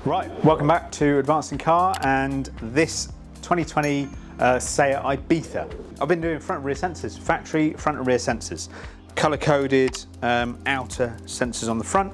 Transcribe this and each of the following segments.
Right, welcome back to Advancing Car and this 2020 SEAT Ibiza. I've been doing front and rear sensors, factory front and rear sensors, colour-coded outer sensors on the front,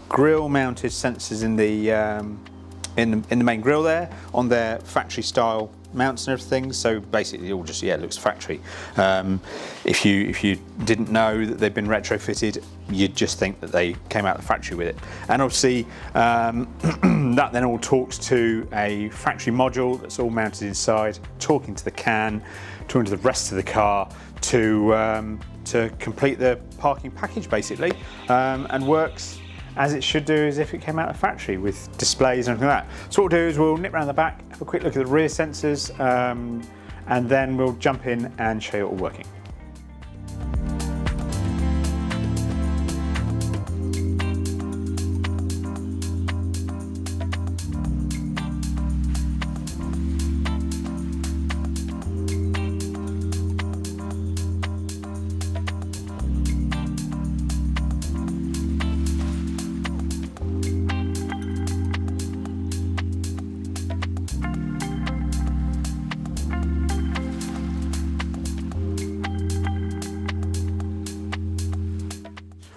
grille-mounted sensors in the main grille there, on their factory-style mounts and everything. So basically, it all just looks factory. If you didn't know that they've been retrofitted, you'd just think that they came out of the factory with it. And obviously, that then all talks to a factory module that's all mounted inside, talking to the can, talking to the rest of the car to complete the parking package basically, and works as it should do as if it came out of the factory with displays and everything like that. So what we'll do is we'll nip around the back, have a quick look at the rear sensors, and then we'll jump in and show you it all working.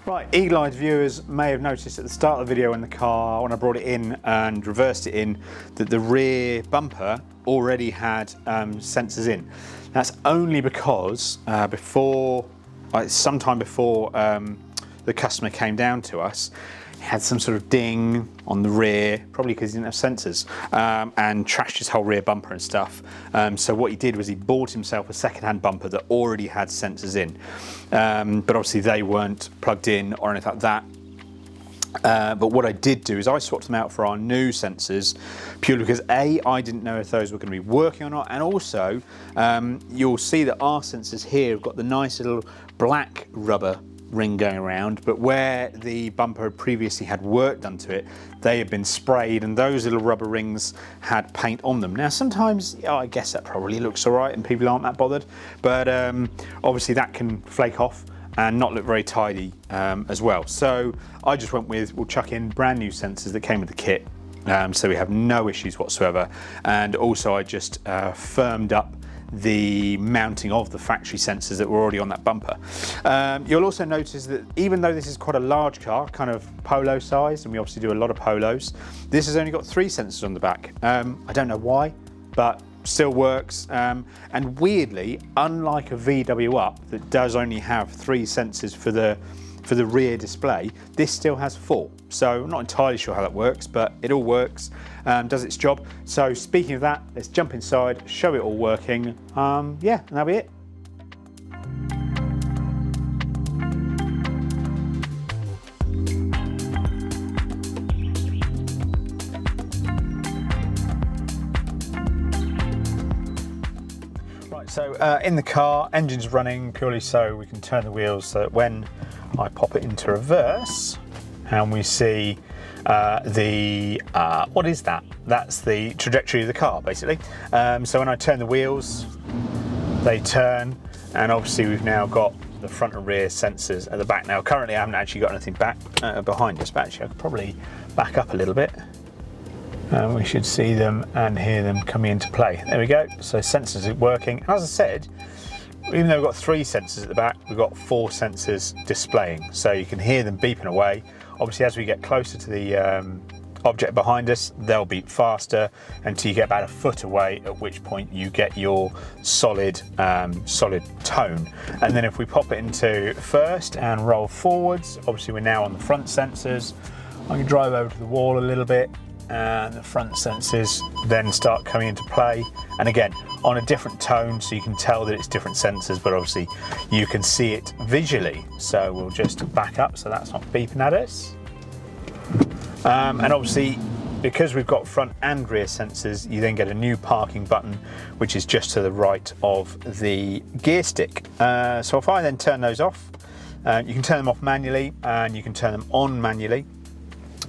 Right, eagle-eyed viewers may have noticed at the start of the video when I brought it in and reversed it in, that the rear bumper already had sensors in. That's only because sometime before the customer came down to us, he had some sort of ding on the rear, probably because he didn't have sensors, and trashed his whole rear bumper and stuff. So what he did was he bought himself a second-hand bumper that already had sensors in, but obviously they weren't plugged in or anything like that. But what I did do is I swapped them out for our new sensors, purely because I didn't know if those were going to be working or not, and also you'll see that our sensors here have got the nice little black rubber ring going around, but where the bumper previously had work done to it, they had been sprayed and those little rubber rings had paint on them. Now sometimes I guess that probably looks alright and people aren't that bothered, but obviously that can flake off and not look very tidy as well. So I just went with, we'll chuck in brand new sensors that came with the kit, so we have no issues whatsoever. And also I just firmed up the mounting of the factory sensors that were already on that bumper. You'll also notice that even though this is quite a large car, kind of polo size, and we obviously do a lot of polos, this has only got 3 sensors on the back. I don't know why, but still works. And weirdly, unlike a VW Up that does only have 3 sensors for the rear display, this still has 4. So I'm not entirely sure how that works, but it all works, does its job. So speaking of that, let's jump inside, show it all working. Yeah, and that'll be it. Right, so in the car, engine's running purely so we can turn the wheels so that when I pop it into reverse and we see what is that? That's the trajectory of the car basically. So when I turn the wheels, they turn, and obviously we've now got the front and rear sensors at the back. Now currently I haven't actually got anything back behind us, but actually I could probably back up a little bit. We should see them and hear them coming into play. There we go, so sensors are working. And as I said, even though we've got 3 sensors at the back, we've got 4 sensors displaying. So you can hear them beeping away. Obviously, as we get closer to the object behind us, they'll beep faster until you get about a foot away, at which point you get your solid tone. And then if we pop it into first and roll forwards, obviously we're now on the front sensors. I can drive over to the wall a little bit, and the front sensors then start coming into play, and again on a different tone, so you can tell that it's different sensors, but obviously you can see it visually. So we'll just back up so that's not beeping at us, and obviously because we've got front and rear sensors, you then get a new parking button which is just to the right of the gear stick. So if I then turn those off, you can turn them off manually and you can turn them on manually,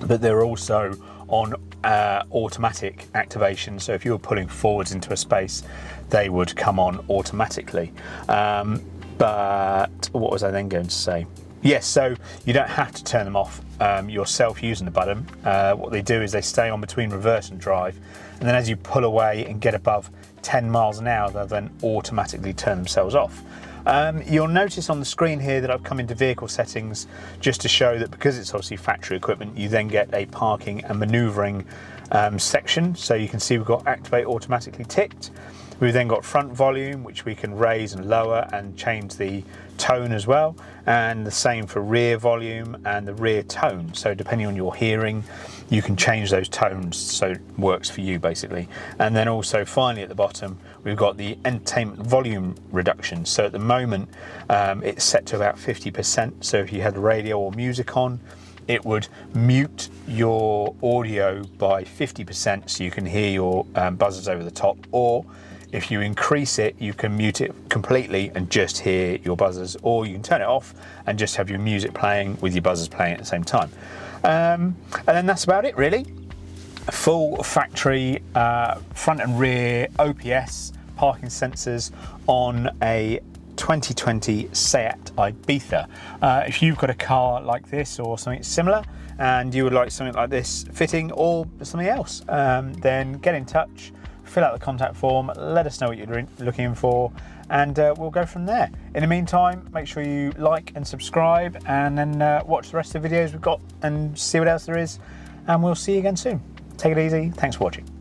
but they're also on automatic activation. So if you were pulling forwards into a space, they would come on automatically. But what was I then going to say? Yes, so you don't have to turn them off yourself using the button. What they do is they stay on between reverse and drive, and then as you pull away and get above 10 miles an hour, they'll then automatically turn themselves off. You'll notice on the screen here that I've come into vehicle settings just to show that because it's obviously factory equipment, you then get a parking and manoeuvring section. So you can see we've got activate automatically ticked. We've then got front volume, which we can raise and lower and change the tone as well. And the same for rear volume and the rear tone. So depending on your hearing, you can change those tones so it works for you basically. And then also finally at the bottom, we've got the entertainment volume reduction. So at the moment, it's set to about 50%. So if you had radio or music on, it would mute your audio by 50% so you can hear your buzzers over the top, or if you increase it, you can mute it completely and just hear your buzzers, or you can turn it off and just have your music playing with your buzzers playing at the same time. And then that's about it really. Full factory front and rear OPS parking sensors on a 2020 SEAT Ibiza. If you've got a car like this or something similar and you would like something like this fitting or something else, then get in touch, fill out the contact form, let us know what you're looking for, and we'll go from there. In the meantime, make sure you like and subscribe, and then watch the rest of the videos we've got and see what else there is, and we'll see you again soon. Take it easy. Thanks for watching.